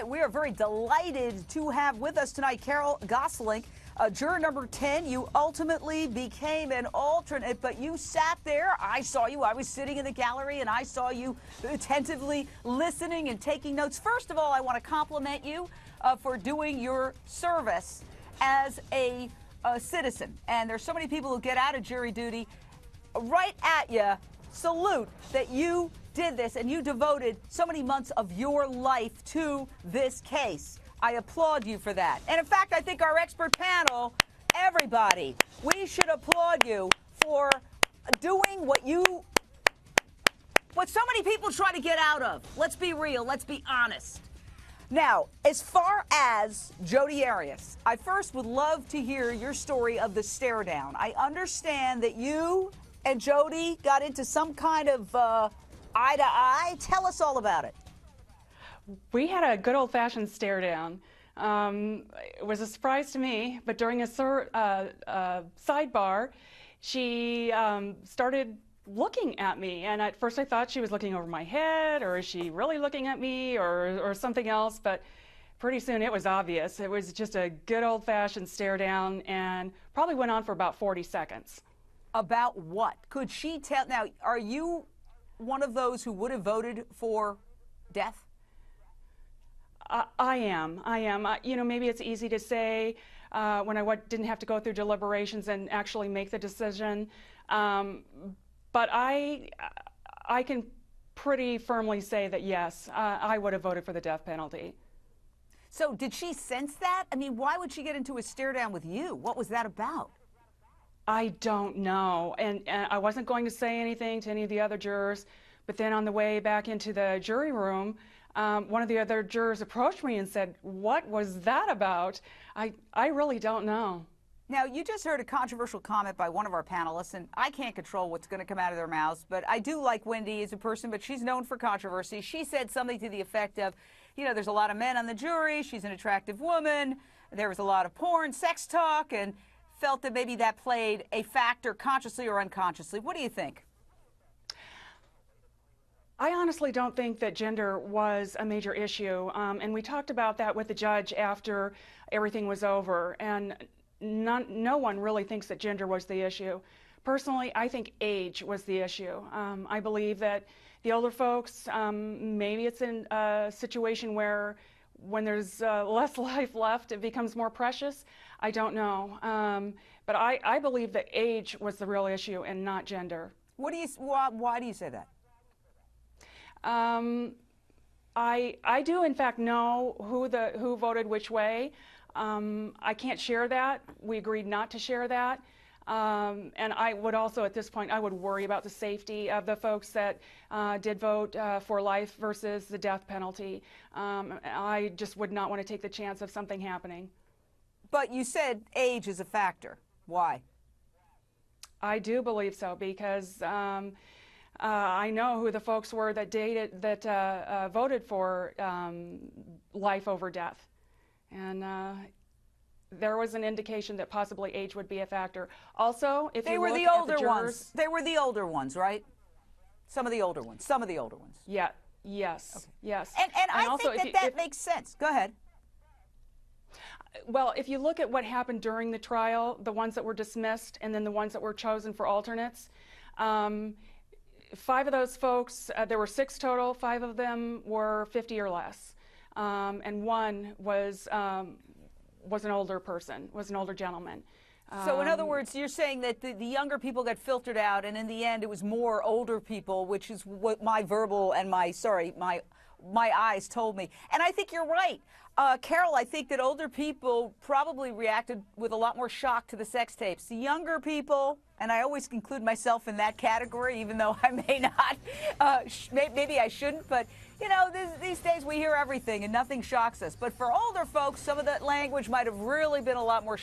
right, we are very delighted to have with us tonight Carol Gosselink, juror number 10. You ultimately became an alternate, but you sat there. I saw you. I was sitting in the gallery, and I saw you attentively listening and taking notes. First of all, I want to compliment you for doing your service as a citizen. And there's so many people who get out of jury duty right at you. Salute that you did this and you devoted so many months of your life to this case. I applaud you for that. And in fact, I think our expert panel, everybody, we should applaud you for doing what so many people try to get out of. Let's be real. Let's be honest. Now, as far as Jodi Arias, I first would love to hear your story of the stare down. I understand that you and Jodi got into some kind of eye to eye. Tell us all about it. We had a good old-fashioned stare down. It was a surprise to me, but during a sidebar, she started looking at me, and at first I thought she was looking over my head, or is she really looking at me, or something else, but pretty soon it was obvious. It was just a good old-fashioned stare down, and probably went on for about 40 seconds. About what? Could she tell? Now, are you one of those who would have voted for death? I am. You know, maybe it's easy to say when I didn't have to go through deliberations and actually make the decision. But I can pretty firmly say that, yes, I would have voted for the death penalty. So did she sense that? I mean, why would she get into a stare down with you? What was that about? I don't know. And I wasn't going to say anything to any of the other jurors. But then on the way back into the jury room, one of the other jurors approached me and said, "What was that about?" I really don't know. Now, you just heard a controversial comment by one of our panelists, and I can't control what's going to come out of their mouths, but I do like Wendy as a person, but she's known for controversy. She said something to the effect of, you know, there's a lot of men on the jury, she's an attractive woman, there was a lot of porn, sex talk, and felt that maybe that played a factor consciously or unconsciously. What do you think? I honestly don't think that gender was a major issue, and we talked about that with the judge after everything was over, and no one really thinks that gender was the issue. Personally, I think age was the issue. I believe that the older folks, maybe it's in a situation where when there's less life left, it becomes more precious. I don't know. But I believe that age was the real issue and not gender. Why do you say that? I do, in fact, know who voted which way. I can't share that. We agreed not to share that. And I would also, at this point, I would worry about the safety of the folks that did vote for life versus the death penalty. I just would not want to take the chance of something happening. But you said age is a factor. Why? I do believe so, because I know who the folks were that voted for life over death. And there was an indication that possibly age would be a factor. Also, if you look at the jurors, they were the older ones, right? Some of the older ones. Yeah. Yes. Okay. Yes. And I also think that makes sense. Go ahead. Well, if you look at what happened during the trial, the ones that were dismissed and then the ones that were chosen for alternates, 5 of those folks, there were 6 total, 5 of them were 50 or less. And one was an older person, was an older gentleman. So in other words, you're saying that the younger people got filtered out, and in the end it was more older people, which is what my verbal and my eyes told me. And I think you're right. Carol, I think that older people probably reacted with a lot more shock to the sex tapes. The younger people, and I always include myself in that category, even though I may not, maybe I shouldn't, but you know, these days we hear everything and nothing shocks us. But for older folks, some of that language might have really been a lot more